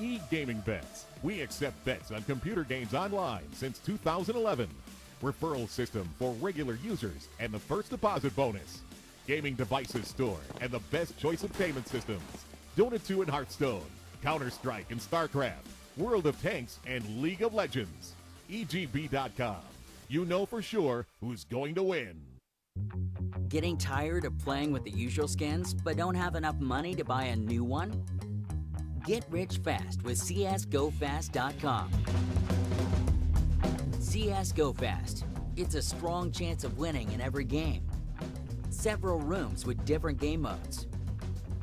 E-Gaming Bets. We accept bets on computer games online since 2011. Referral system for regular users and the first deposit bonus. Gaming devices store and the best choice of payment systems. Dota 2 and Hearthstone, Counter-Strike and StarCraft, World of Tanks and League of Legends. EGB.com. You know for sure who's going to win. Getting tired of playing with the usual skins but don't have enough money to buy a new one? Get rich fast with csgofast.com. CS Go Fast. It's a strong chance of winning in every game. Several rooms with different game modes.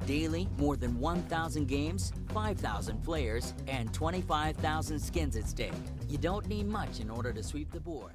Daily, more than 1,000 games, 5,000 players, and 25,000 skins at stake. You don't need much in order to sweep the board.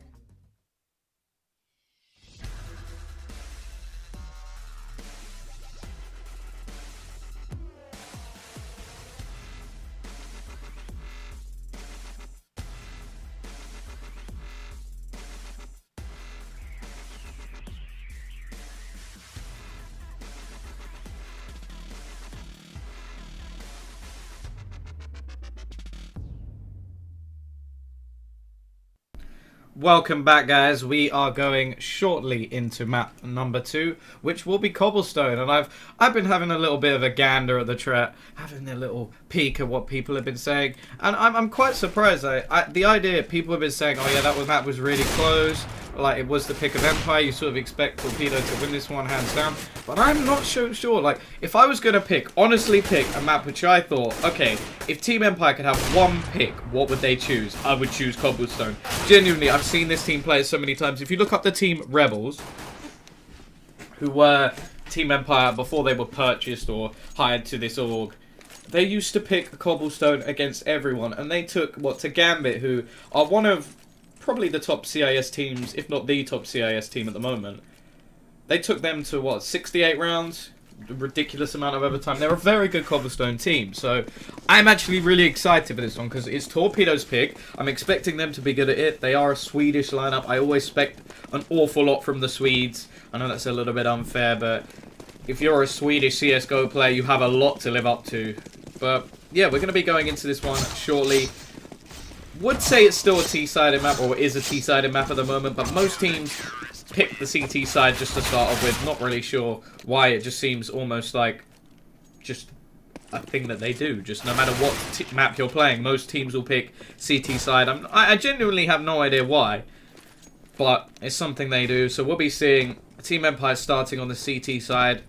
Welcome back, guys. We are going shortly into map number 2, which will be Cobblestone. And I've been having a little bit of a gander at the chat, having a little peek at what people have been saying, and I'm quite surprised. The idea people have been saying, oh yeah, that map was really close. Like, it was the pick of Empire. You sort of expect Torpedo to win this one hands down. But I'm not so sure. Like, if I was going to honestly pick a map which I thought, okay, if Team Empire could have one pick, what would they choose? I would choose Cobblestone. Genuinely, I've seen this team play it so many times. If you look up the Team Rebels, who were Team Empire before they were purchased or hired to this org, they used to pick Cobblestone against everyone. And they took, to Gambit, who are one of probably the top CIS teams, if not the top CIS team at the moment. They took them to, 68 rounds? A ridiculous amount of overtime. They're a very good Cobblestone team, so I'm actually really excited for this one, because it's Torpedo's pick. I'm expecting them to be good at it. They are a Swedish lineup. I always expect an awful lot from the Swedes. I know that's a little bit unfair, but if you're a Swedish CSGO player, you have a lot to live up to. But yeah, we're going to be going into this one shortly. Would say it's still a T-sided map, or is a T-sided map at the moment, but most teams pick the CT side just to start off with. Not really sure why. It just seems almost like just a thing that they do. Just no matter what map you're playing, most teams will pick CT side. I genuinely have no idea why, but it's something they do. So we'll be seeing Team Empire starting on the CT side.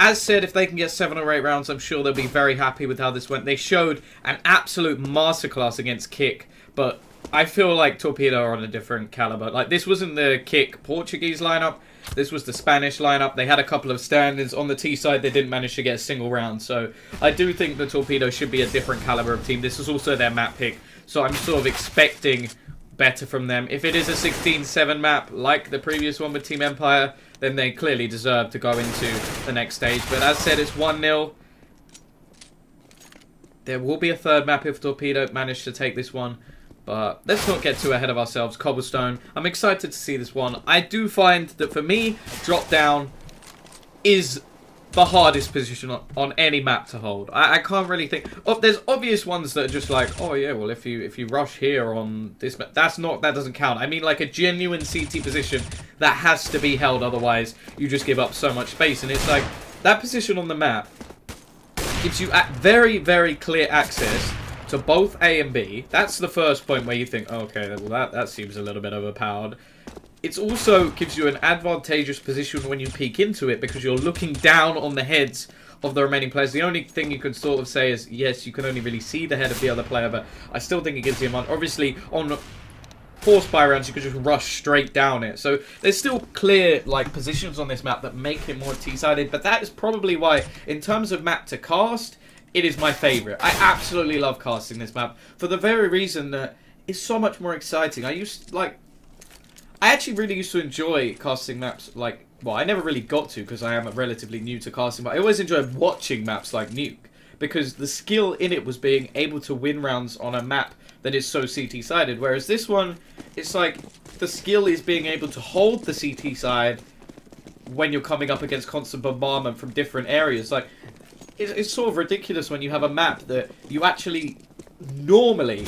As said, if they can get 7 or 8 rounds, I'm sure they'll be very happy with how this went. They showed an absolute masterclass against Kick, but I feel like Torpedo are on a different caliber. Like, this wasn't the Kick Portuguese lineup. This was the Spanish lineup. They had a couple of stand-ins. On the T side, they didn't manage to get a single round. So I do think the Torpedo should be a different caliber of team. This is also their map pick, so I'm sort of expecting better from them. If it is a 16-7 map, like the previous one with Team Empire, then they clearly deserve to go into the next stage. But as said, it's 1-0. There will be a third map if Torpedo managed to take this one. But let's not get too ahead of ourselves. Cobblestone. I'm excited to see this one. I do find that for me, drop down is the hardest position on any map to hold. I can't really think. Oh, there's obvious ones that are just like, oh yeah, well if you rush here on this map, that doesn't count. I mean like a genuine CT position that has to be held, otherwise you just give up so much space. And it's like that position on the map gives you very, very clear access to both A and B. That's the first point where you think, oh, okay, well that seems a little bit overpowered. It also gives you an advantageous position when you peek into it, because you're looking down on the heads of the remaining players. The only thing you can sort of say is, yes, you can only really see the head of the other player, but I still think it gives you a month. Obviously, on 4 spy rounds, you can just rush straight down it. So there's still clear like positions on this map that make it more T-sided, but that is probably why, in terms of map to cast, it is my favourite. I absolutely love casting this map for the very reason that it's so much more exciting. I actually really used to enjoy casting maps like, well, I never really got to because I am relatively new to casting, but I always enjoyed watching maps like Nuke, because the skill in it was being able to win rounds on a map that is so CT-sided, whereas this one, it's like the skill is being able to hold the CT side when you're coming up against constant bombardment from different areas. Like, it's sort of ridiculous when you have a map that you actually normally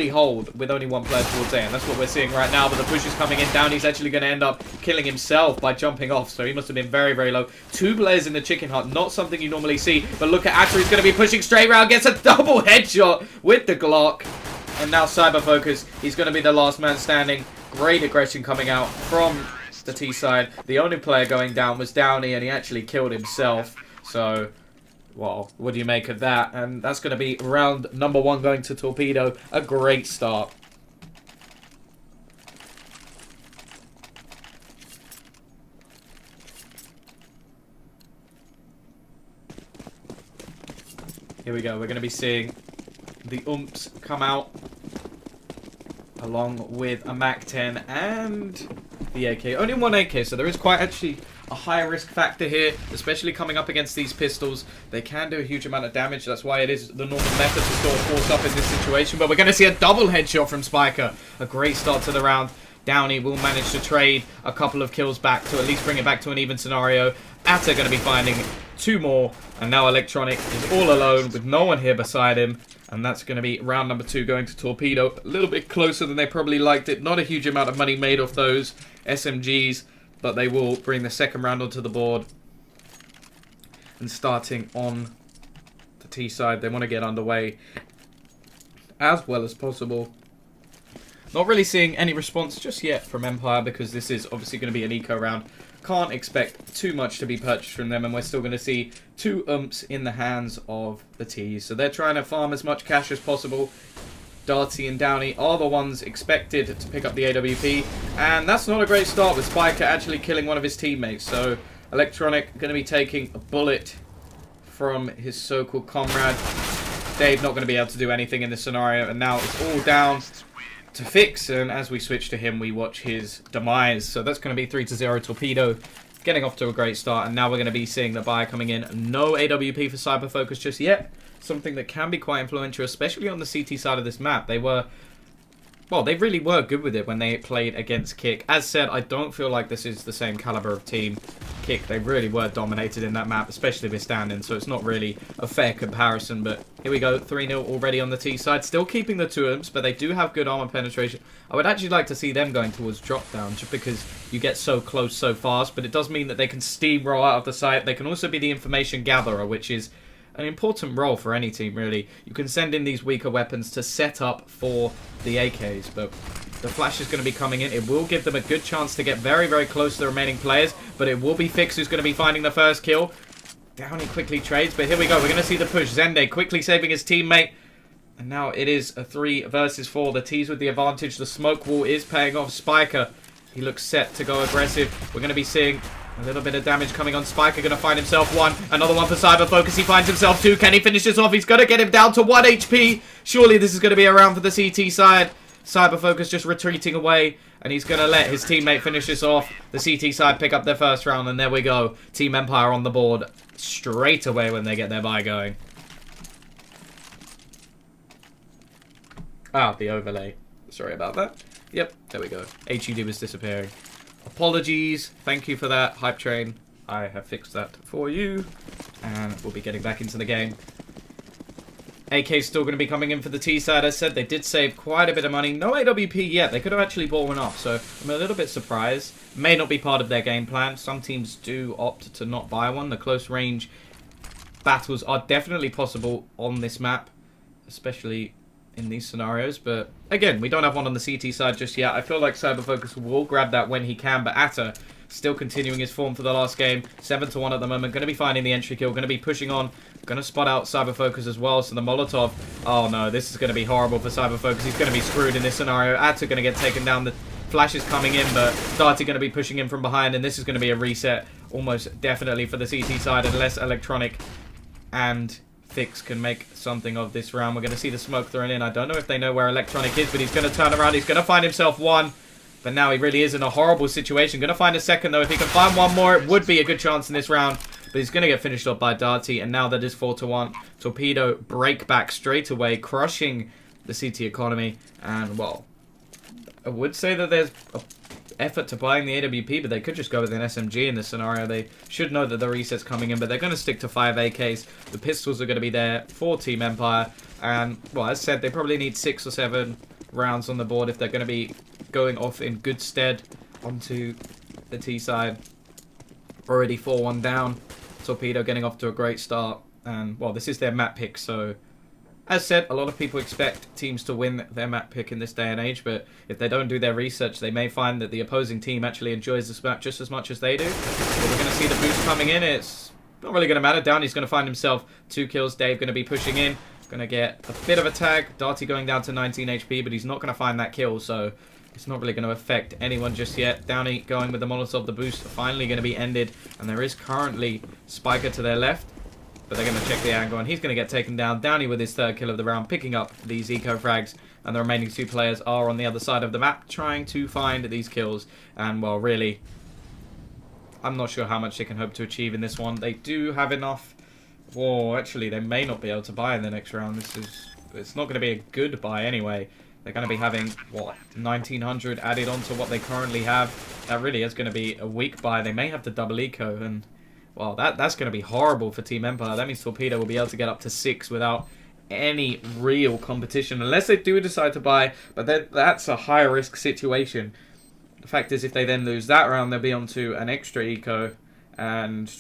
hold with only one player towards A, and that's what we're seeing right now. But the push is coming in. Downey's actually going to end up killing himself by jumping off, so he must have been very, very low. 2 players in the chicken hut, not something you normally see. But look at Atter, he's going to be pushing straight round, gets a double headshot with the Glock. And now Cyberfocus, he's going to be the last man standing. Great aggression coming out from the T side. The only player going down was Downey, and he actually killed himself. So, well, what do you make of that? And that's going to be round number 1 going to Torpedo. A great start. Here we go. We're going to be seeing the umps come out along with a MAC-10 and the AK. Only 1 AK, so there is quite actually a high risk factor here, especially coming up against these pistols. They can do a huge amount of damage. That's why it is the normal method to sort of force up in this situation. But we're going to see a double headshot from Spiker. A great start to the round. Downey will manage to trade a couple of kills back to at least bring it back to an even scenario. Atta going to be finding 2 more. And now Electronic is all alone with no one here beside him. And that's going to be round number 2 going to Torpedo. A little bit closer than they probably liked it. Not a huge amount of money made off those SMGs. But they will bring the second round onto the board. And starting on the T side, they want to get underway as well as possible. Not really seeing any response just yet from Empire, because this is obviously going to be an eco round. Can't expect too much to be purchased from them, and we're still going to see 2 umps in the hands of the T's. So they're trying to farm as much cash as possible. Darty and Downey are the ones expected to pick up the AWP, and that's not a great start with Spiker actually killing one of his teammates. So Electronic going to be taking a bullet from his so-called comrade. Dave not going to be able to do anything in this scenario, and now it's all down to Fix, and as we switch to him, we watch his demise. So that's going to be 3-0 Torpedo, getting off to a great start, and now we're going to be seeing the buy coming in. No AWP for Cyberfocus just yet. Something that can be quite influential, especially on the CT side of this map. They were, well, they really were good with it when they played against Kick. As said, I don't feel like this is the same caliber of team. Kick, they really were dominated in that map, especially with standing, so it's not really a fair comparison. But here we go, 3-0 already on the T side. Still keeping the 2 imps, but they do have good armor penetration. I would actually like to see them going towards drop down, just because you get so close so fast, but it does mean that they can steamroll out of the site. They can also be the information gatherer, which is an important role for any team, really. You can send in these weaker weapons to set up for the AKs, but the flash is going to be coming in. It will give them a good chance to get very, very close to the remaining players, but it will be Fix who's going to be finding the first kill. Downey quickly trades, but here we go. We're going to see the push. Zende quickly saving his teammate, and now it is a 3 versus 4. The T's with the advantage. The smoke wall is paying off. Spiker, he looks set to go aggressive. We're going to be seeing a little bit of damage coming on. Spiker going to find himself 1. Another one for Cyberfocus. He finds himself 2. Can he finish this off? He's going to get him down to 1 HP. Surely this is going to be a round for the CT side. Cyberfocus just retreating away, and he's going to let his teammate finish this off. The CT side pick up their first round, and there we go. Team Empire on the board straight away when they get their buy going. Ah, the overlay. Sorry about that. Yep, there we go. HUD was disappearing. Apologies. Thank you for that, Hype Train. I have fixed that for you, and we'll be getting back into the game. AK's still going to be coming in for the T side. As said, they did save quite a bit of money. No AWP yet. They could have actually bought one off, so I'm a little bit surprised. May not be part of their game plan. Some teams do opt to not buy one. The close range battles are definitely possible on this map, especially in these scenarios. But again, we don't have one on the CT side just yet. I feel like Cyberfocus will grab that when he can, but Atta still continuing his form for the last game. 7-1 at the moment. Going to be finding the entry kill. Going to be pushing on. Going to spot out Cyberfocus as well. So the Molotov. Oh no, this is going to be horrible for Cyberfocus. He's going to be screwed in this scenario. Atta going to get taken down. The flash is coming in, but Darty going to be pushing in from behind. And this is going to be a reset almost definitely for the CT side, unless Electronic and Fix can make something of this round. We're going to see the smoke thrown in. I don't know if they know where Electronic is, but he's going to turn around. He's going to find himself 1. But now he really is in a horrible situation. Going to find a second, though. If he can find 1 more, it would be a good chance in this round. But he's going to get finished up by Darty. And now that is 4-1. Torpedo break back straight away, crushing the CT economy. And, well, I would say that there's a effort to buying the AWP, but they could just go with an SMG in this scenario. They should know that the reset's coming in, but they're going to stick to 5 AKs. The pistols are going to be there for Team Empire, and, well, as said, they probably need 6 or 7 rounds on the board if they're going to be going off in good stead onto the T side. Already 4-1 down. Torpedo getting off to a great start, and, well, this is their map pick, so... As said, a lot of people expect teams to win their map pick in this day and age, but if they don't do their research, they may find that the opposing team actually enjoys this map just as much as they do. So we're going to see the boost coming in. It's not really going to matter. Downey's going to find himself 2 kills. Dave going to be pushing in. Going to get a bit of a tag. Darty going down to 19 HP, but he's not going to find that kill, so it's not really going to affect anyone just yet. Downey going with the Molotov. The boost finally going to be ended, and there is currently Spiker to their left. But they're going to check the angle, and he's going to get taken down. Downey with his 3rd kill of the round, picking up these eco frags, and the remaining 2 players are on the other side of the map, trying to find these kills. And, well, really, I'm not sure how much they can hope to achieve in this one. They do have enough. Whoa, actually, they may not be able to buy in the next round. It's not going to be a good buy anyway. They're going to be having, what, 1900 added onto what they currently have. That really is going to be a weak buy. They may have to double eco, and... well, that's going to be horrible for Team Empire. That means Torpedo will be able to get up to 6 without any real competition. Unless they do decide to buy, but that's a high-risk situation. The fact is, if they then lose that round, they'll be onto an extra eco. And,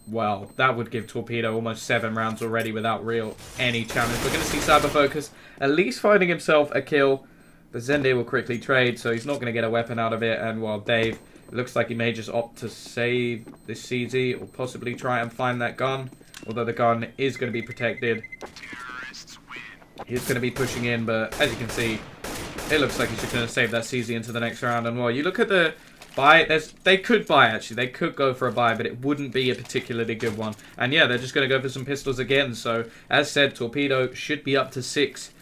well, that would give Torpedo almost 7 rounds already without any challenge. We're going to see Cyberfocus at least finding himself a kill. The Zende will quickly trade, so he's not going to get a weapon out of it. And, well, Dave... it looks like he may just opt to save this CZ or possibly try and find that gun. Although the gun is going to be protected. He's going to be pushing in, but as you can see, it looks like he's just going to save that CZ into the next round. And well, you look at the buy, they could buy actually. They could go for a buy, but it wouldn't be a particularly good one. And yeah, they're just going to go for some pistols again. So as said, Torpedo should be up to 6.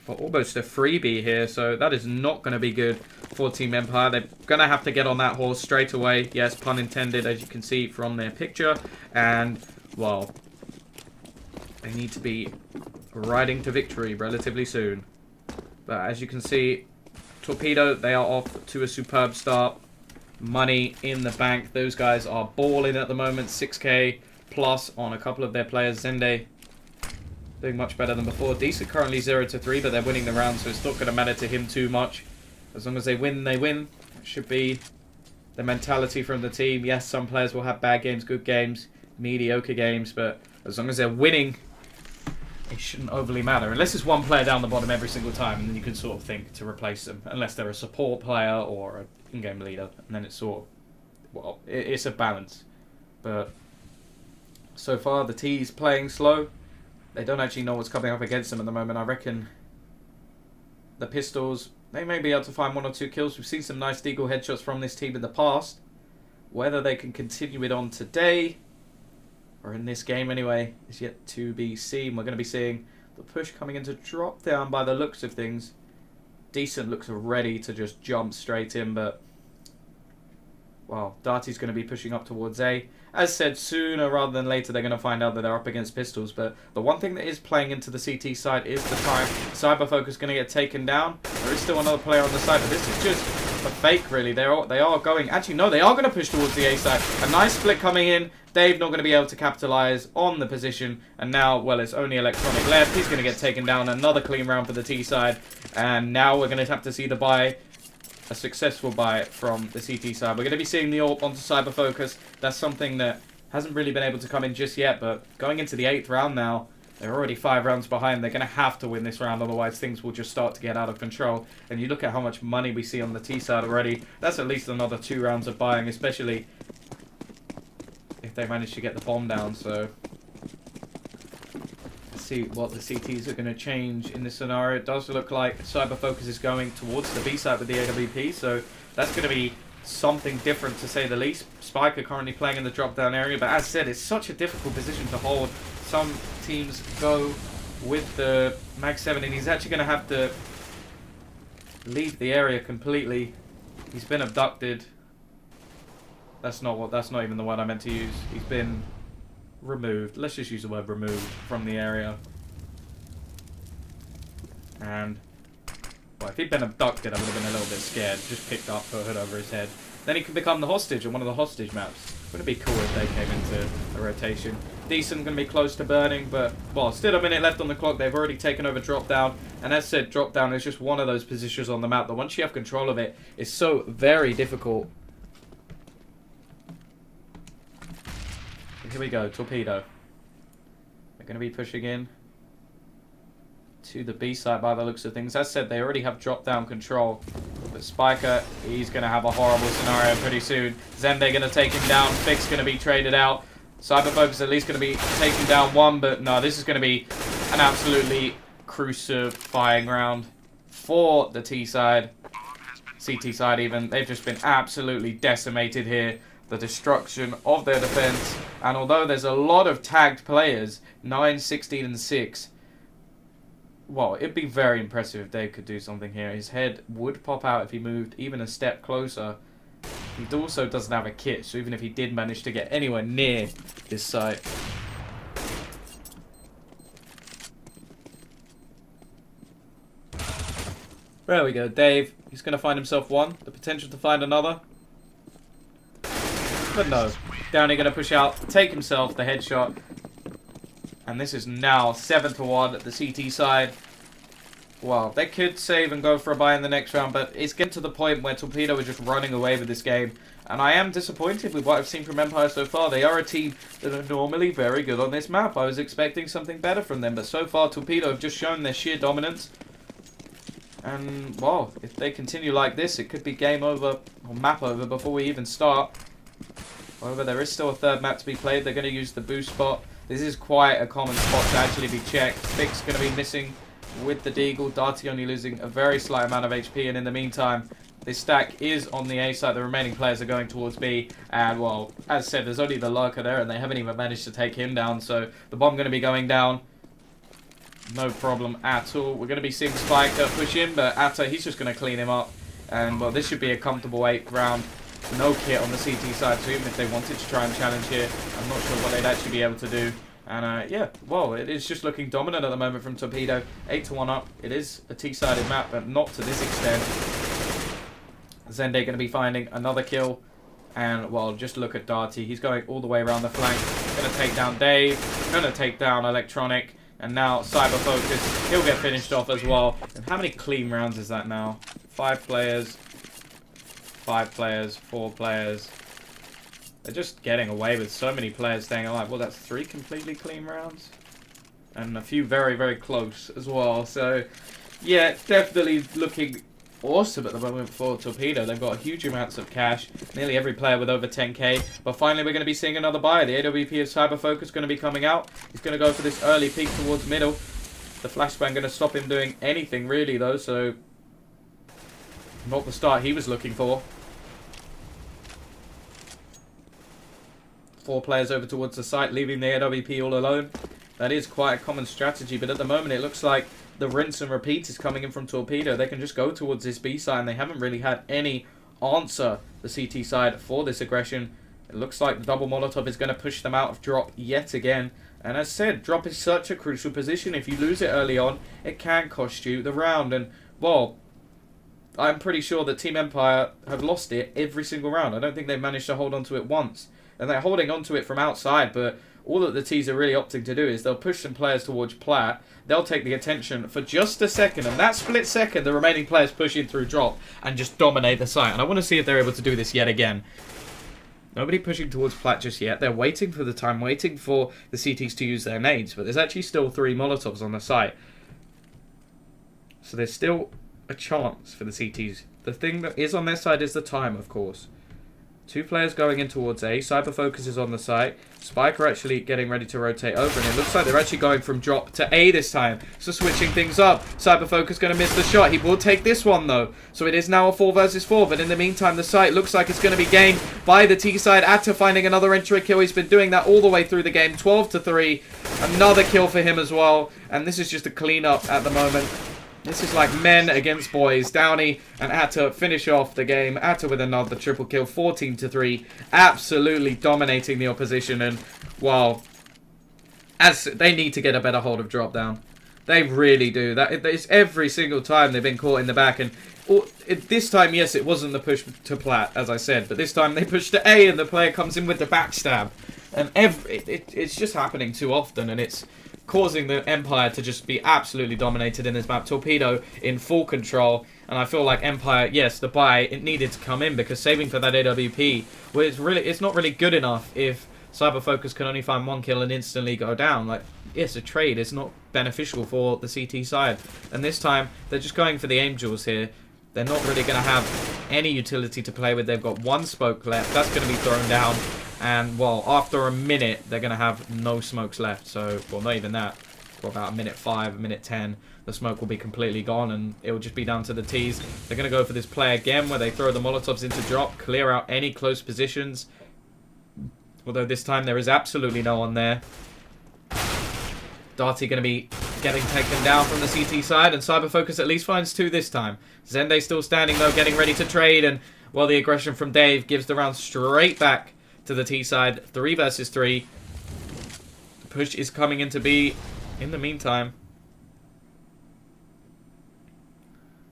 For almost a freebie here, so that is not going to be good for Team Empire. They're going to have to get on that horse straight away. Yes, pun intended, as you can see from their picture. And, well, they need to be riding to victory relatively soon. But as you can see, Torpedo, they are off to a superb start. Money in the bank. Those guys are balling at the moment. 6k plus on a couple of their players. Zende doing much better than before. Decent currently 0-3, but they're winning the round, so it's not going to matter to him too much. As long as they win, they win. That should be the mentality from the team. Yes, some players will have bad games, good games, mediocre games, but as long as they're winning, it shouldn't overly matter. Unless it's one player down the bottom every single time, and then you can sort of think to replace them. Unless they're a support player or an in-game leader, and then it's sort of, well, it's a balance. But so far, the T's playing slow. They don't actually know what's coming up against them at the moment. I reckon the pistols, they may be able to find 1 or 2 kills. We've seen some nice deagle headshots from this team in the past. Whether they can continue it on today, or in this game anyway, is yet to be seen. We're going to be seeing the push coming into drop down by the looks of things. Decent looks ready to just jump straight in, but... well, Darty's going to be pushing up towards A. As said, sooner rather than later, they're going to find out that they're up against pistols. But the one thing that is playing into the CT side is the time. Cyberfocus going to get taken down. There is still another player on the side, but this is just a fake, really. They are going... actually, no, they are going to push towards the A side. A nice split coming in. Dave not going to be able to capitalize on the position. And now, well, it's only Electronic left. He's going to get taken down. Another clean round for the T side. And now we're going to have to see the buy. A successful buy from the CT side. We're going to be seeing the AWP onto Cyberfocus. That's something that hasn't really been able to come in just yet, but going into the 8th round now, they're already 5 rounds behind. They're going to have to win this round, otherwise things will just start to get out of control. And you look at how much money we see on the T side already, that's at least another 2 rounds of buying, especially if they manage to get the bomb down. So let's see what the CTs are going to change in this scenario. It does look like Cyberfocus is going towards the B side with the AWP, so that's going to be something different to say the least. Spiker currently playing in the drop down area, but as said, it's such a difficult position to hold. Some teams go with the Mag 7 and he's actually going to have to leave the area completely. He's been abducted. That's not even the word I meant to use. He's been removed. Let's just use the word removed from the area. And Well, if he'd been abducted, I would have been a little bit scared. Just picked up, put a hood over his head. Then he could become the hostage on one of the hostage maps. Wouldn't it be cool if they came into a rotation? Decent, going to be close to burning, but, well, still a minute left on the clock. They've already taken over drop down. And as said, drop down is just one of those positions on the map that once you have control of it, it's so very difficult. Here we go, Torpedo. They're going to be pushing in to the B side by the looks of things. As said, they already have drop down control. But Spiker, he's going to have a horrible scenario pretty soon. Zende going to take him down. Fix going to be traded out. Cyberfocus at least going to be taking down one. But no, this is going to be an absolutely crucifying round for the T side. CT side even. They've just been absolutely decimated here. The destruction of their defense. And although there's a lot of tagged players, 9, 16, and 6, well, it'd be very impressive if Dave could do something here. His head would pop out if he moved even a step closer. He also doesn't have a kit, so even if he did manage to get anywhere near this site. There we go, Dave. He's going to find himself one. The potential to find another. But no. Downey going to push out, take himself the headshot. And this is now 7-1 at the CT side. Well, they could save and go for a buy in the next round, but it's getting to the point where Torpedo is just running away with this game. And I am disappointed with what I've seen from Empire so far. They are a team that are normally very good on this map. I was expecting something better from them, but so far Torpedo have just shown their sheer dominance. And, well, if they continue like this, it could be game over, or map over, before we even start. However, there is still a third map to be played. They're going to use the boost spot. This is quite a common spot to actually be checked. Fix going to be missing with the Deagle. Darty only losing a very slight amount of HP. And in the meantime, this stack is on the A side. The remaining players are going towards B. And, well, as said, there's only the lurker there. And they haven't even managed to take him down. So the bomb going to be going down. No problem at all. We're going to be seeing Spiker push in. But Atta, he's just going to clean him up. And, well, this should be a comfortable 8th round. No kit on the CT side, so even if they wanted to try and challenge here, I'm not sure what they'd actually be able to do. And yeah, well, it is just looking dominant at the moment from Torpedo. 8-1 up. It is a T-sided map, but not to this extent. Zende going to be finding another kill. And, well, just look at Darty. He's going all the way around the flank. Going to take down Dave. Going to take down Electronic. And now Cyber Focus. He'll get finished off as well. And how many clean rounds is that now? 5 players. 5 players, 4 players. They're just getting away with so many players staying alive. Well, that's 3 completely clean rounds. And a few very, very close as well. So, yeah, definitely looking awesome at the moment for Torpedo. They've got huge amounts of cash. Nearly every player with over 10k. But finally, we're going to be seeing another buyer. The AWP of Cyber Focus going to be coming out. He's going to go for this early peek towards middle. The flashbang going to stop him doing anything, really, though. So, not the start he was looking for. 4 players over towards the site, leaving the AWP all alone. That is quite a common strategy, but at the moment it looks like the rinse and repeat is coming in from Torpedo. They can just go towards this B side, and they haven't really had any answer, the CT side, for this aggression. It looks like the double Molotov is going to push them out of drop yet again. And as said, drop is such a crucial position. If you lose it early on, it can cost you the round. And, well, I'm pretty sure that Team Empire have lost it every single round. I don't think they've managed to hold on to it once. And they're holding on to it from outside, but all that the T's are really opting to do is they'll push some players towards Plat. They'll take the attention for just a second, and that split second, the remaining players push in through drop and just dominate the site. And I want to see if they're able to do this yet again. Nobody pushing towards Plat just yet. They're waiting for the time, waiting for the CTs to use their nades, but there's actually still 3 Molotovs on the site. So there's still a chance for the CTs. The thing that is on their side is the time, of course. 2 players going in towards A. Cyber Focus is on the site. Spiker actually getting ready to rotate over, and it looks like they're actually going from drop to A this time. So switching things up. Cyber Focus going to miss the shot. He will take this one, though. So it is now a 4 versus 4, but in the meantime, the site looks like it's going to be gained by the T side. Atta finding another entry kill. He's been doing that all the way through the game. 12-3. Another kill for him as well. And this is just a cleanup at the moment. This is like men against boys. Downey and Atta finish off the game. Atta with another triple kill, 14-3. Absolutely dominating the opposition. And, well, as they need to get a better hold of drop down. They really do. It's every single time they've been caught in the back. And this time, yes, it wasn't the push to plat, as I said. But this time they push to A and the player comes in with the backstab. And it's just happening too often. And it's causing the Empire to just be absolutely dominated in this map. Torpedo in full control. And I feel like Empire, yes, the buy, it needed to come in. Because saving for that AWP, well, it's not really good enough if Cyber Focus can only find 1 kill and instantly go down. Like, yes, a trade is not beneficial for the CT side. And this time, they're just going for the Angels here. They're not really going to have any utility to play with. They've got 1 smoke left. That's going to be thrown down. And, well, after a minute, they're going to have no smokes left. So, well, not even that. For about a minute 5, a minute 10, the smoke will be completely gone. And it will just be down to the Ts. They're going to go for this play again where they throw the Molotovs into drop, clear out any close positions. Although this time there is absolutely no one there. Darty going to be getting taken down from the CT side, and Cyber Focus at least finds 2 this time. Zende still standing though, getting ready to trade, and well, the aggression from Dave gives the round straight back to the T side. 3 versus 3. The push is coming into B. In the meantime,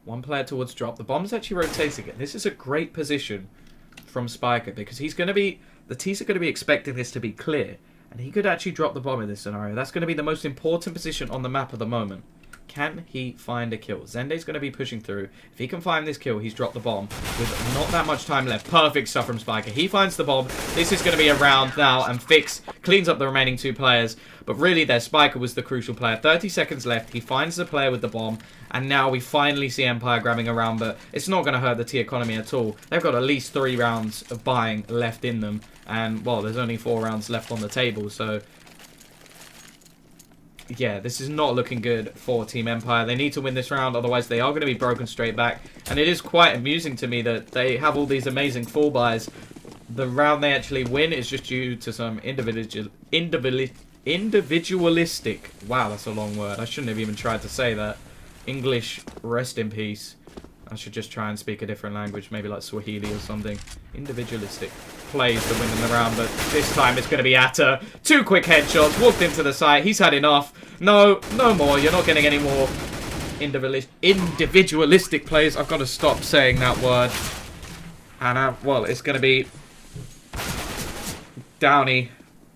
1 player towards drop. The bomb's actually rotating it. This is a great position from Spiker because he's going to be... The T's are going to be expecting this to be clear. And he could actually drop the bomb in this scenario. That's going to be the most important position on the map at the moment. Can he find a kill? Zende's going to be pushing through. If he can find this kill, he's dropped the bomb with not that much time left. Perfect stuff from Spiker. He finds the bomb. This is going to be a round now, and Fix cleans up the remaining 2 players. But really, their Spiker was the crucial player. 30 seconds left. He finds the player with the bomb, and now we finally see Empire grabbing a round, but it's not going to hurt the T economy at all. They've got at least 3 rounds of buying left in them, and, well, there's only 4 rounds left on the table, so... yeah, this is not looking good for Team Empire. They need to win this round, otherwise they are going to be broken straight back. And it is quite amusing to me that they have all these amazing full buys. The round they actually win is just due to some individualistic... wow, that's a long word. I shouldn't have even tried to say that. English, rest in peace. I should just try and speak a different language, maybe like Swahili or something. Individualistic plays to win in the round, but this time it's going to be Atta. 2 quick headshots, walked into the site. He's had enough. No more. You're not getting any more individualistic plays. I've got to stop saying that word. And, well, it's going to be Downey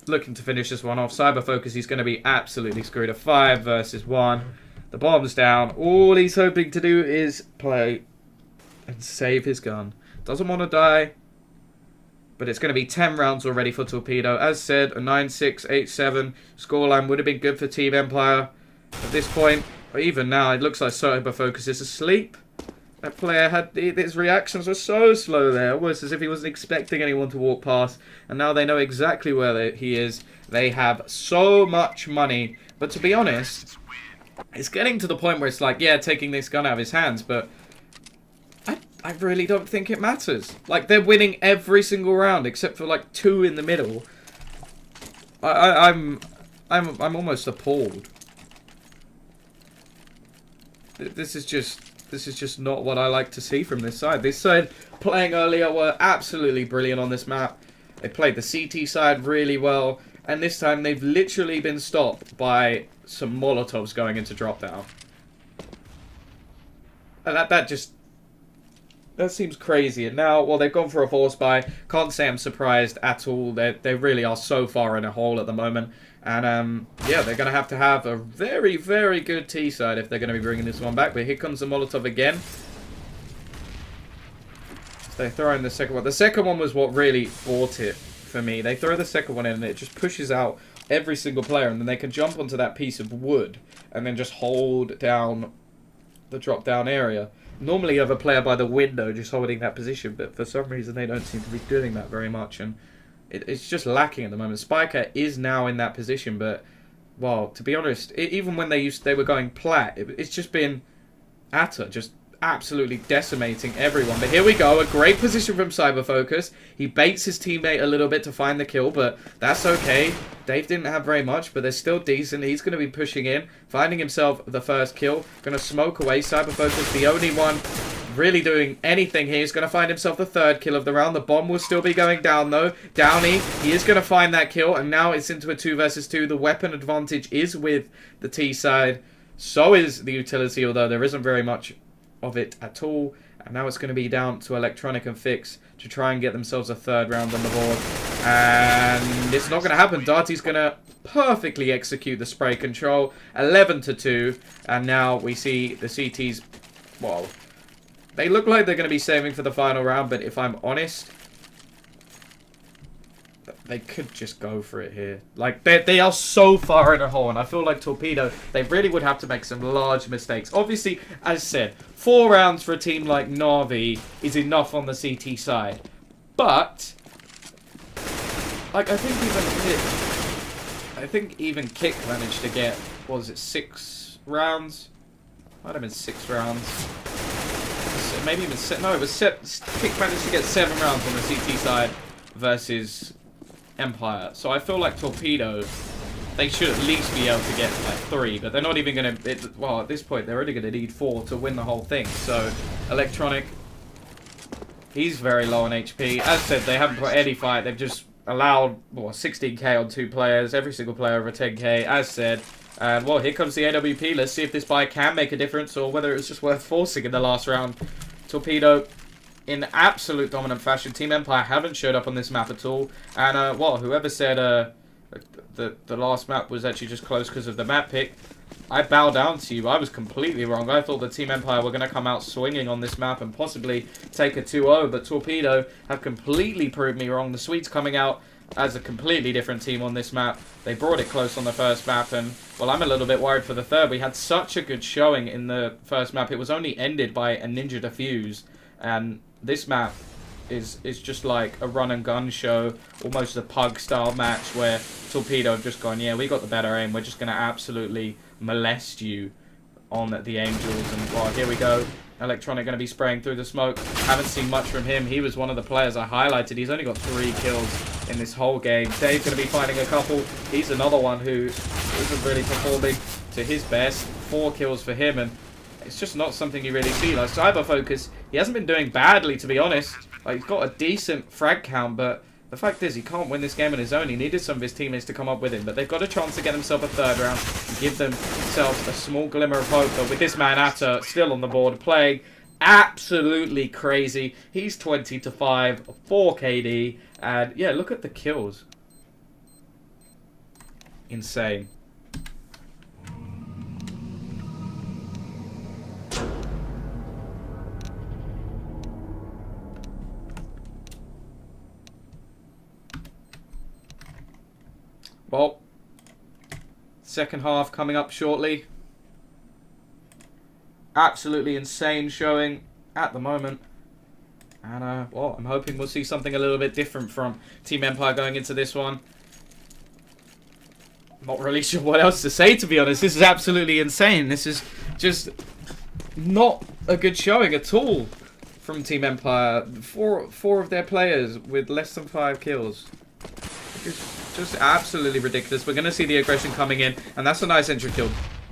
looking to finish this one off. Cyber Focus, he's going to be absolutely screwed. A 5 versus 1. The bomb's down. All he's hoping to do is play and save his gun. Doesn't want to die. But it's going to be 10 rounds already for Torpedo. As said, a 9-6, 8-7 scoreline would have been good for Team Empire. At this point, or even now, it looks like Cyber Focus is asleep. That player his reactions were so slow there. Almost as if he wasn't expecting anyone to walk past. And now they know exactly where he is. They have so much money. But to be honest... it's getting to the point where it's like, yeah, taking this gun out of his hands, but I really don't think it matters. Like, they're winning every single round except for like 2 in the middle. I'm almost appalled. This is just not what I like to see from this side. This side playing earlier were absolutely brilliant on this map. They played the CT side really well, and this time they've literally been stopped by some Molotovs going into drop down. And that seems crazy. And now, well, they've gone for a force buy. Can't say I'm surprised at all. They really are so far in a hole at the moment. And, yeah, they're going to have a very, very good T side if they're going to be bringing this one back. But here comes the Molotov again. They throw in the second one. The second one was what really bought it for me. They throw the second one in and it just pushes out every single player, and then they can jump onto that piece of wood and then just hold down the drop down area. Normally you have a player by the window just holding that position, but for some reason they don't seem to be doing that very much, and it's just lacking at the moment. Spiker is now in that position, but, well, to be honest, even when they were going plat, it's just been Atta just absolutely decimating everyone. But here we go, a great position from Cyber Focus. He baits his teammate a little bit to find the kill, but that's okay. Dave didn't have very much, but they're still decent. He's going to be pushing in, finding himself the first kill. Going to smoke away. Cyber Focus, the only one really doing anything here. He's going to find himself the 3rd kill of the round. The bomb will still be going down, though. Downey, he is going to find that kill, and now it's into a 2 versus 2. The weapon advantage is with the T side. So is the utility, although there isn't very much of it at all. And now it's going to be down to Electronic and Fix to try and get themselves a third round on the board. And it's not going to happen. Darty's going to perfectly execute the spray control. 11-2. And now we see the CTs, well, they look like they're going to be saving for the final round. But if I'm honest, they could just go for it here. Like, they are so far in a hole. And I feel like Torpedo, they really would have to make some large mistakes. Obviously, as said, 4 rounds for a team like Na'Vi is enough on the CT side. But, like, I think even Kick managed to get, what was it, 6 rounds? Might have been 6 rounds. Maybe even 7. No, it was Kick managed to get 7 rounds on the CT side versus Empire. So I feel like Torpedo, they should at least be able to get like 3, but they're not even going to, well, at this point they're only going to need 4 to win the whole thing. So Electronic, he's very low on HP. As said, they haven't put any fight. They've just allowed, well, 16k on 2 players, every single player over 10k, as said. And, well, here comes the AWP. Let's see if this buy can make a difference or whether it's just worth forcing in the last round. Torpedo, in absolute dominant fashion. Team Empire haven't showed up on this map at all. And, well, whoever said the last map was actually just close because of the map pick, I bow down to you. I was completely wrong. I thought the Team Empire were going to come out swinging on this map and possibly take a 2-0. But Torpedo have completely proved me wrong. The Swedes coming out as a completely different team on this map. They brought it close on the first map. And, well, I'm a little bit worried for the third. We had such a good showing in the first map. It was only ended by a Ninja Defuse. And this map is just like a run and gun show, almost a pug style match where Torpedo have just gone, yeah, we got the better aim, we're just going to absolutely molest you on the Angels. And, well, here we go. Electronic going to be spraying through the smoke. Haven't seen much from him. He was one of the players I highlighted. He's only got 3 kills in this whole game. Dave's going to be finding a couple. He's another one who isn't really performing to his best. 4 kills for him, and it's just not something you really see. Like, Cyber Focus, he hasn't been doing badly, to be honest. Like, he's got a decent frag count, but the fact is he can't win this game on his own. He needed some of his teammates to come up with him, but they've got a chance to get themselves a third round and give themselves a small glimmer of hope. But with this man, Atta, still on the board, playing absolutely crazy. He's 20-5, 4 KD, and yeah, look at the kills. Insane. Well, second half coming up shortly. Absolutely insane showing at the moment. And, well, I'm hoping we'll see something a little bit different from Team Empire going into this one. Not really sure what else to say, to be honest. This is absolutely insane. This is just not a good showing at all from Team Empire. Four of their players with less than 5 kills. Just absolutely ridiculous. We're going to see the aggression coming in, and that's a nice entry kill.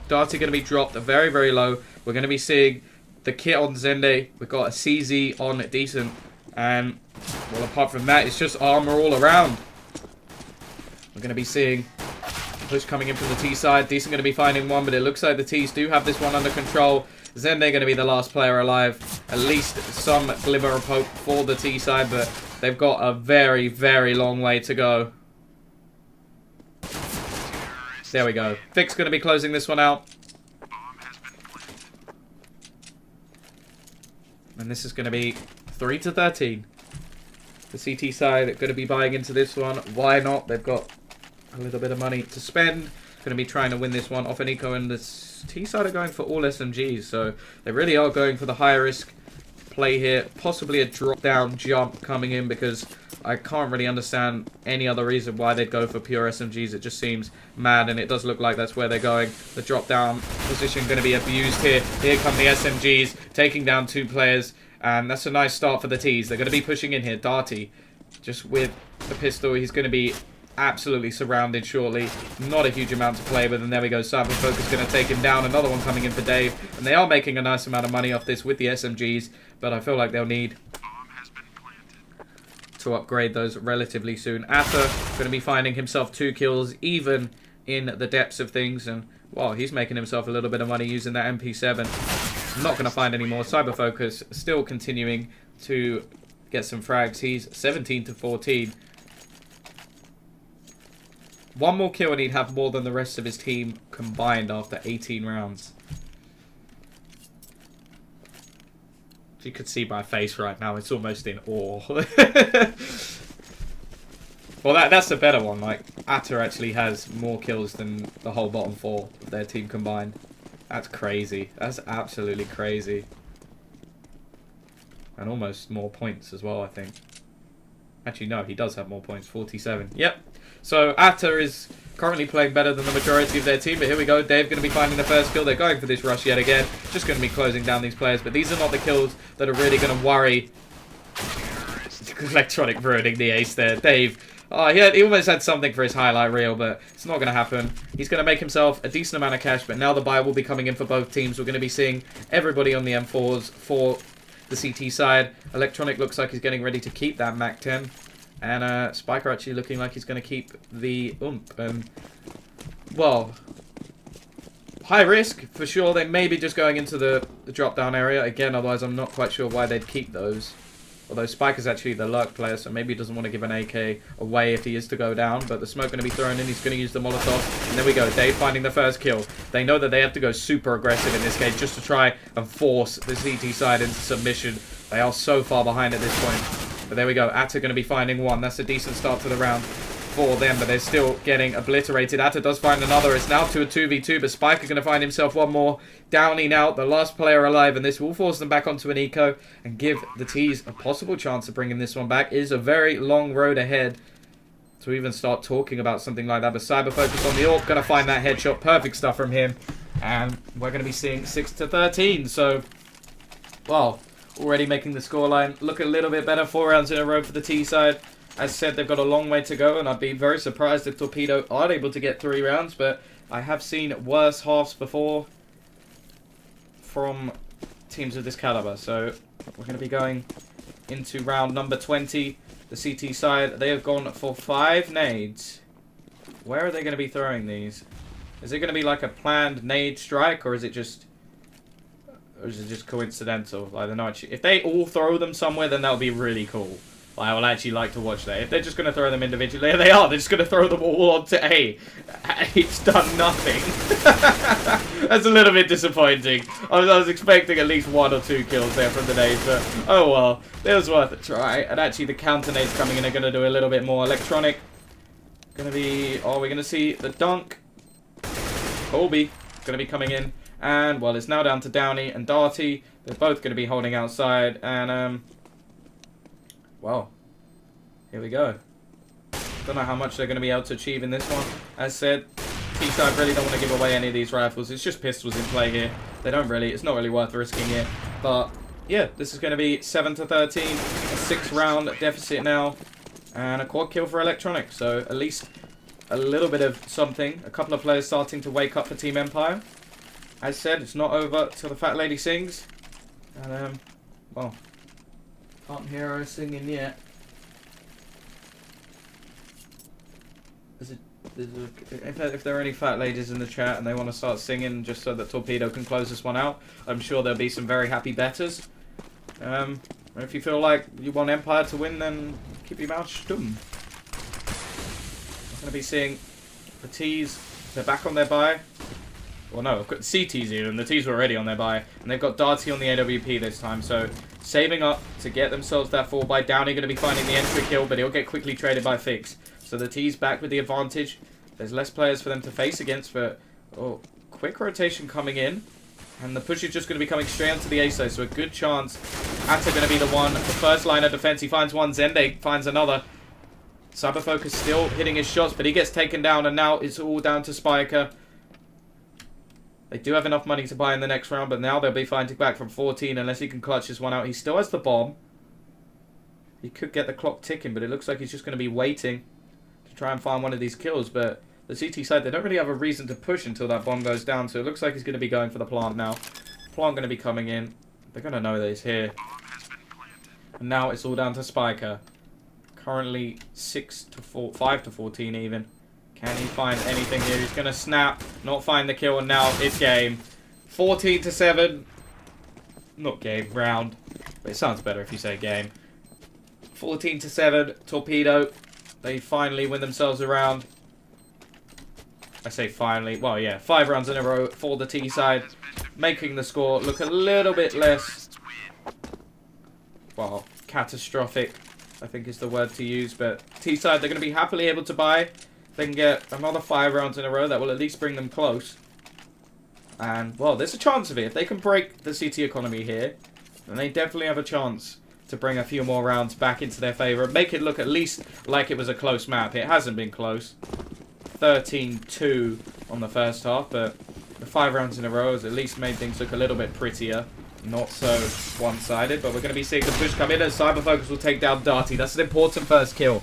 Darty going to be dropped very, very low. We're going to be seeing the kit on Zende. We've got a CZ on Decent, and, well, apart from that, it's just armor all around. We're going to be seeing push coming in from the T side. Decent going to be finding one, but it looks like the T's do have this one under control. Zende going to be the last player alive. At least some glimmer of hope for the T side, but they've got a very, very long way to go. There we go. Vic's going to be closing this one out. And this is going to be 3-13. The CT side are going to be buying into this one. Why not? They've got a little bit of money to spend. Going to be trying to win this one. Off Nico, and the T side are going for all SMGs. So they really are going for the higher risk play here. Possibly a drop down jump coming in, because I can't really understand any other reason why they'd go for pure SMGs. It just seems mad, and it does look like that's where they're going. The drop-down position going to be abused here. Here come the SMGs, taking down 2 players, and that's a nice start for the Ts. They're going to be pushing in here. Darty, just with the pistol, he's going to be absolutely surrounded shortly. Not a huge amount to play with, and there we go. Cyber Focus going to take him down. Another one coming in for Dave, and they are making a nice amount of money off this with the SMGs, but I feel like they'll need to upgrade those relatively soon. Atta going to be finding himself 2 kills even in the depths of things, and Well, he's making himself a little bit of money using that MP7. Not going to find any more. Cyber Focus still continuing to get some frags. He's 17 to 14. One more kill and he'd have more than the rest of his team combined after 18 rounds. As you could see my face right now, it's almost in awe. Well, that's the better one. Like, Atta actually has more kills than the whole bottom 4 of their team combined. That's crazy. That's absolutely crazy. And almost more points as well, I think. Actually, no, he does have more points. 47. Yep. So, Atta is currently playing better than the majority of their team. But here we go. Dave going to be finding the first kill. They're going for this rush yet again. Just going to be closing down these players. But these are not the kills that are really going to worry Electronic ruining the ace there. Dave... Oh, he almost had something for his highlight reel, but it's not going to happen. He's going to make himself a decent amount of cash, but now the buy will be coming in for both teams. We're going to be seeing everybody on the M4s for the CT side. Electronic looks like he's getting ready to keep that Mac 10. And Spiker actually looking like he's going to keep the UMP. Well, high risk, for sure. They may be just going into the drop-down area. Again, otherwise I'm not quite sure why they'd keep those. Although Spiker's actually the lurk player, so maybe he doesn't want to give an AK away if he is to go down. But the smoke going to be thrown in. He's going to use the Molotov. And there we go. Dave finding the first kill. They know that they have to go super aggressive in this case just to try and force the CT side into submission. They are so far behind at this point. But there we go. Atta going to be finding one. That's a decent start to the round for them, but they're still getting obliterated. Atta does find another. It's now to a 2v2, but Spiker going to find himself one more. Downing now, the last player alive, and this will force them back onto an eco and give the T's a possible chance of bringing this one back. It is a very long road ahead to even start talking about something like that, but Cyber Focus on the AWP, going to find that headshot. Perfect stuff from him, and we're going to be seeing 6 to 13, so, well, already making the scoreline look a little bit better. 4 rounds in a row for the T side. As said, they've got a long way to go, and I'd be very surprised if Torpedo aren't able to get 3 rounds, but I have seen worse halves before from teams of this caliber. So we're going to be going into round number 20. The CT side, they have gone for 5 nades. Where are they going to be throwing these? Is it going to be like a planned nade strike, or is it just coincidental? Like, they're not actually, if they all throw them somewhere, then that would be really cool. I will actually like to watch that. If they're just going to throw them individually, there they are. They're just going to throw them all onto A. It's done nothing. That's a little bit disappointing. I was expecting at least 1 or 2 kills there from the nades, but oh well. It was worth a try. And actually the counter nades coming in are going to do a little bit more. Electronic. Going to be... Oh, we're going to see the dunk. Colby going to be coming in. And, well, it's now down to Downey and Darty. They're both going to be holding outside. And, well, here we go. Don't know how much they're going to be able to achieve in this one. As said, T-side really don't want to give away any of these rifles. It's just pistols in play here. They don't really, it's not really worth risking it. But, yeah, this is going to be 7 to 13. A 6-round deficit now. And a quad kill for Electronic. So, at least a little bit of something. A couple of players starting to wake up for Team Empire. As said, it's not over till the fat lady sings. And, well... Can't hear her singing yet. If there are any fat ladies in the chat and they want to start singing just so that Torpedo can close this one out, I'm sure there'll be some very happy bettors. If you feel like you want Empire to win, then keep your mouth stum. I'm going to be seeing the T's. They're back on their buy. Well, no, I've got CTs here, and the T's were already on their buy. And they've got Darty on the AWP this time, so saving up to get themselves that 4 buy. Downey going to be finding the entry kill, but he'll get quickly traded by Fix. So the T's back with the advantage. There's less players for them to face against, but oh, quick rotation coming in. And the push is just going to be coming straight onto the A side, so a good chance. Atta going to be the one, the first line of defense. He finds one, Zende finds another. Cyber Focus still hitting his shots, but he gets taken down, and now it's all down to Spiker. They do have enough money to buy in the next round, but now they'll be fighting back from 14 unless he can clutch this one out. He still has the bomb. He could get the clock ticking, but it looks like he's just going to be waiting to try and find one of these kills. But the CT side, they don't really have a reason to push until that bomb goes down, so it looks like he's going to be going for the plant now. Plant going to be coming in. They're going to know that he's here. And now it's all down to Spiker. Currently 5 to 14 even. Can he find anything here? He's going to snap, not find the kill, and now it's game. 14-7. Not game, round. But it sounds better if you say game. 14-7. Torpedo. They finally win themselves a round. I say finally. Well, yeah. 5 rounds in a row for the T side. Making the score look a little bit less, well, catastrophic, I think is the word to use. But T side, they're going to be happily able to buy. They can get another 5 rounds in a row. That will at least bring them close. And, well, there's a chance of it. If they can break the CT economy here, then they definitely have a chance to bring a few more rounds back into their favour. Make it look at least like it was a close map. It hasn't been close. 13-2 on the first half, but the 5 rounds in a row has at least made things look a little bit prettier. Not so one-sided, but we're going to be seeing the push come in as Cyberfocus will take down Darty. That's an important first kill.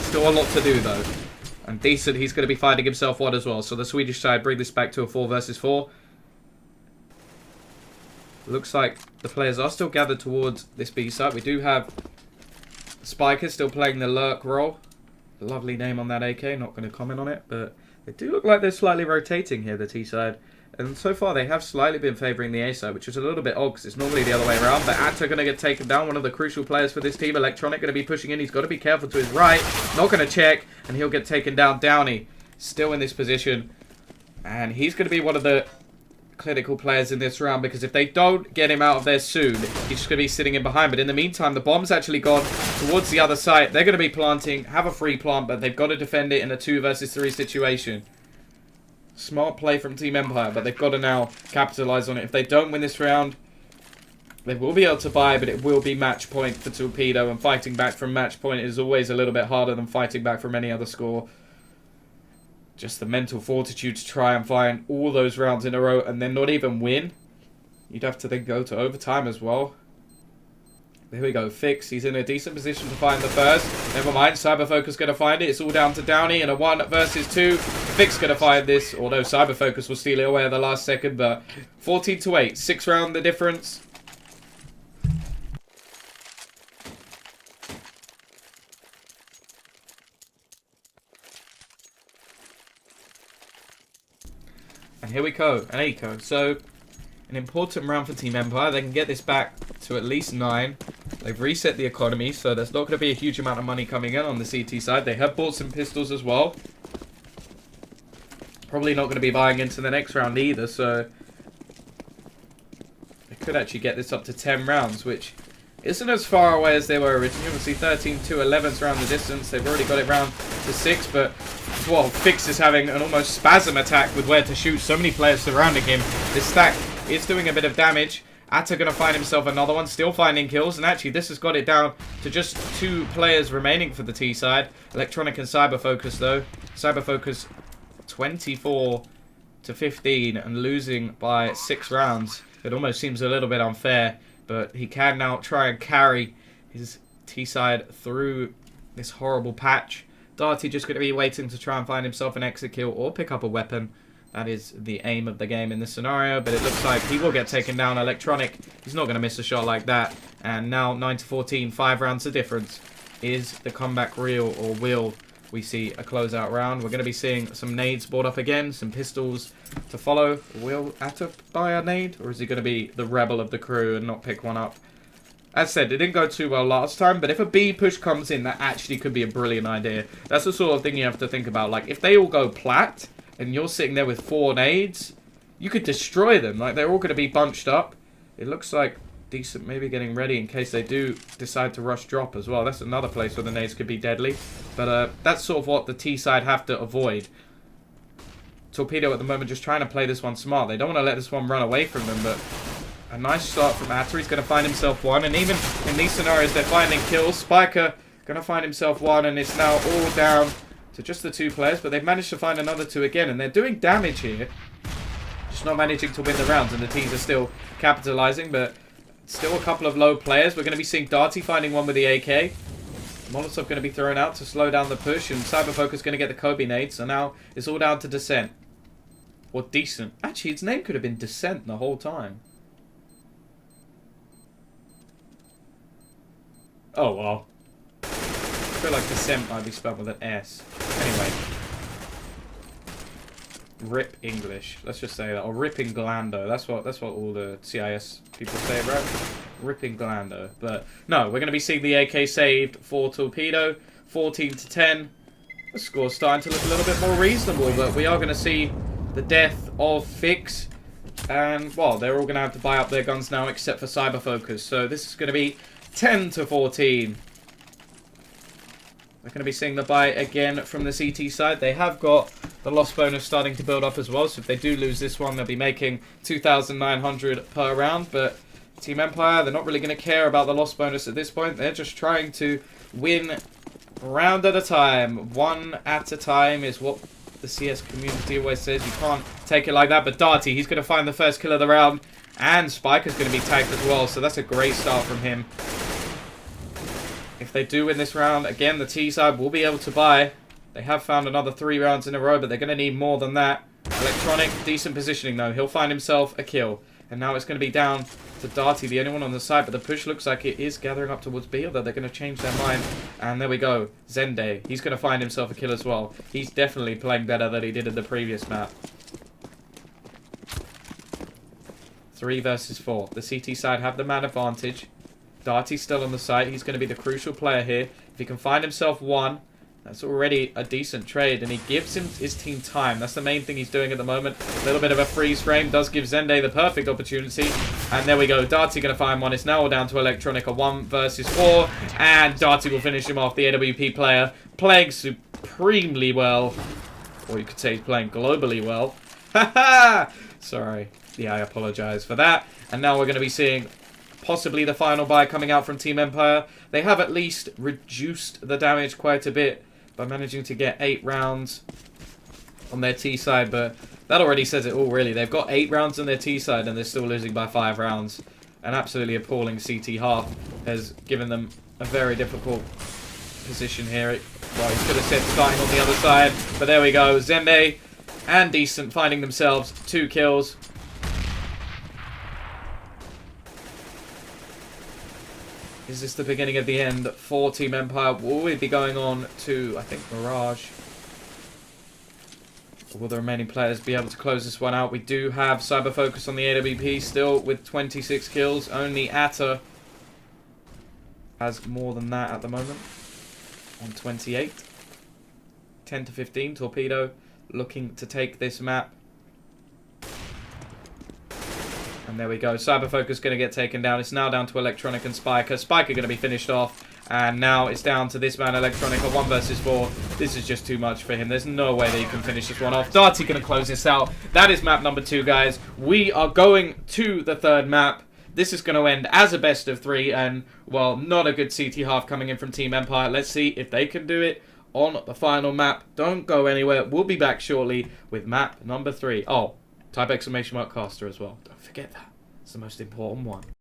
Still a lot to do, though. And Decent, he's going to be finding himself one as well. So the Swedish side bring this back to a 4 versus 4. Looks like the players are still gathered towards this B side. We do have Spiker still playing the lurk role. Lovely name on that AK. Not going to comment on it, but they do look like they're slightly rotating here, the T side. And so far, they have slightly been favouring the A side, which is a little bit odd because it's normally the other way around. But Atta going to get taken down, one of the crucial players for this team. Electronic going to be pushing in. He's got to be careful to his right. Not going to check, and he'll get taken down. Downey still in this position. And he's going to be one of the clinical players in this round, because if they don't get him out of there soon, he's just going to be sitting in behind. But in the meantime, the bomb's actually gone towards the other side. They're going to be planting, have a free plant, but they've got to defend it in a 2 versus 3 situation. Smart play from Team Empire, but they've got to now capitalize on it. If they don't win this round, they will be able to buy, but it will be match point for Torpedo, and fighting back from match point is always a little bit harder than fighting back from any other score. Just the mental fortitude to try and find all those rounds in a row and then not even win. You'd have to then go to overtime as well. There we go, Fix. He's in a decent position to find the first. Never mind, Cyberfocus going to find it. It's all down to Downey in a 1 versus 2. Fix going to find this, although Cyberfocus will steal it away at the last second. But 14-8, 6 round the difference. And here we go, an eco. So, an important round for Team Empire. They can get this back to at least 9. They've reset the economy, so there's not going to be a huge amount of money coming in on the CT side. They have bought some pistols as well. Probably not going to be buying into the next round either, so they could actually get this up to 10 rounds, which isn't as far away as they were originally. Obviously 13-11's round the distance. They've already got it round to 6, but well, Fix is having an almost spasm attack with where to shoot. So many players surrounding him. This stack is doing a bit of damage. Atta going to find himself another one, still finding kills, and actually this has got it down to just 2 players remaining for the T side. Electronic and Cyberfocus though. Cyberfocus 24-15 and losing by 6 rounds. It almost seems a little bit unfair, but he can now try and carry his T side through this horrible patch. Darty just going to be waiting to try and find himself an exit kill or pick up a weapon. That is the aim of the game in this scenario, but it looks like he will get taken down. Electronic, he's not going to miss a shot like that. And now 9-14, 5 rounds of difference. Is the comeback real, or will we see a closeout round? We're going to be seeing some nades brought up again, some pistols to follow. Will Atta buy a nade, or is he going to be the rebel of the crew and not pick one up? As said, it didn't go too well last time, but if a B push comes in, that actually could be a brilliant idea. That's the sort of thing you have to think about. Like, if they all go plat, and you're sitting there with 4 nades, you could destroy them. Like, they're all going to be bunched up. It looks like Decent maybe getting ready in case they do decide to rush drop as well. That's another place where the nades could be deadly. But that's sort of what the T side have to avoid. Torpedo at the moment just trying to play this one smart. They don't want to let this one run away from them, but a nice start from Atta. He's going to find himself one. And even in these scenarios, they're finding kills. Spiker going to find himself one, and it's now all down to just the 2 players, but they've managed to find another 2 again, and they're doing damage here. Just not managing to win the rounds, and the teams are still capitalizing, but still a couple of low players. We're going to be seeing Darty finding one with the AK. Molotov going to be thrown out to slow down the push, and Cyberfocus going to get the Kobe nade, so now it's all down to Descent. Or Decent. Actually, its name could have been Descent the whole time. Oh, well. feel like descent might be spelled with an S. Anyway. Rip English. Let's just say that. Or Ripping Glando. That's what all the CIS people say, right? Ripping Glando. But no, we're going to be seeing the AK saved for Torpedo. 14-10. The score's starting to look a little bit more reasonable, but we are going to see the death of Fix. And, well, they're all going to have to buy up their guns now except for Cyber Focus. So this is going to be 10-14. We're going to be seeing the buy again from the CT side. They have got the loss bonus starting to build up as well. So if they do lose this one, they'll be making 2,900 per round. But Team Empire, they're not really going to care about the loss bonus at this point. They're just trying to win round at a time. One at a time is what the CS community always says. You can't take it like that. But Darty, he's going to find the first kill of the round. And Spiker's going to be tagged as well. So that's a great start from him. If they do win this round, again, the T side will be able to buy. They have found another 3 rounds in a row, but they're going to need more than that. Electronic, decent positioning though. He'll find himself a kill. And now it's going to be down to Darty, the only one on the side. But the push looks like it is gathering up towards B, although they're going to change their mind. And there we go. Zende, he's going to find himself a kill as well. He's definitely playing better than he did in the previous map. 3 versus 4. The CT side have the man advantage. Darty's still on the site. He's going to be the crucial player here. If he can find himself one, that's already a decent trade. And he gives his team time. That's the main thing he's doing at the moment. A little bit of a freeze frame does give Zende the perfect opportunity. And there we go. Darty going to find one. It's now all down to Electronic. A 1 versus 4. And Darty will finish him off. The AWP player playing supremely well. Or you could say he's playing globally well. Haha! Sorry. Yeah, I apologize for that. And now we're going to be seeing possibly the final buy coming out from Team Empire. They have at least reduced the damage quite a bit by managing to get 8 rounds on their T side, but that already says it all, really. They've got 8 rounds on their T side and they're still losing by 5 rounds. An absolutely appalling CT half has given them a very difficult position here. Well, he could have said starting on the other side, but there we go. Zende and Decent finding themselves 2 kills. Is this the beginning of the end for Team Empire? Will we be going on to, I think, Mirage? Or will the remaining players be able to close this one out? We do have Cyber Focus on the AWP still with 26 kills. Only Atta has more than that at the moment on 28. 10-15. Torpedo looking to take this map. And there we go. Cyber Focus going to get taken down. It's now down to Electronic and Spiker. Spiker going to be finished off. And now it's down to this man, Electronic, a 1 versus 4. This is just too much for him. There's no way that he can finish this one off. Darty going to close this out. That is map number 2, guys. We are going to the 3rd map. This is going to end as a best of 3. And, well, not a good CT half coming in from Team Empire. Let's see if they can do it on the final map. Don't go anywhere. We'll be back shortly with map number 3. Oh, type exclamation mark caster as well. Don't forget that. It's the most important one.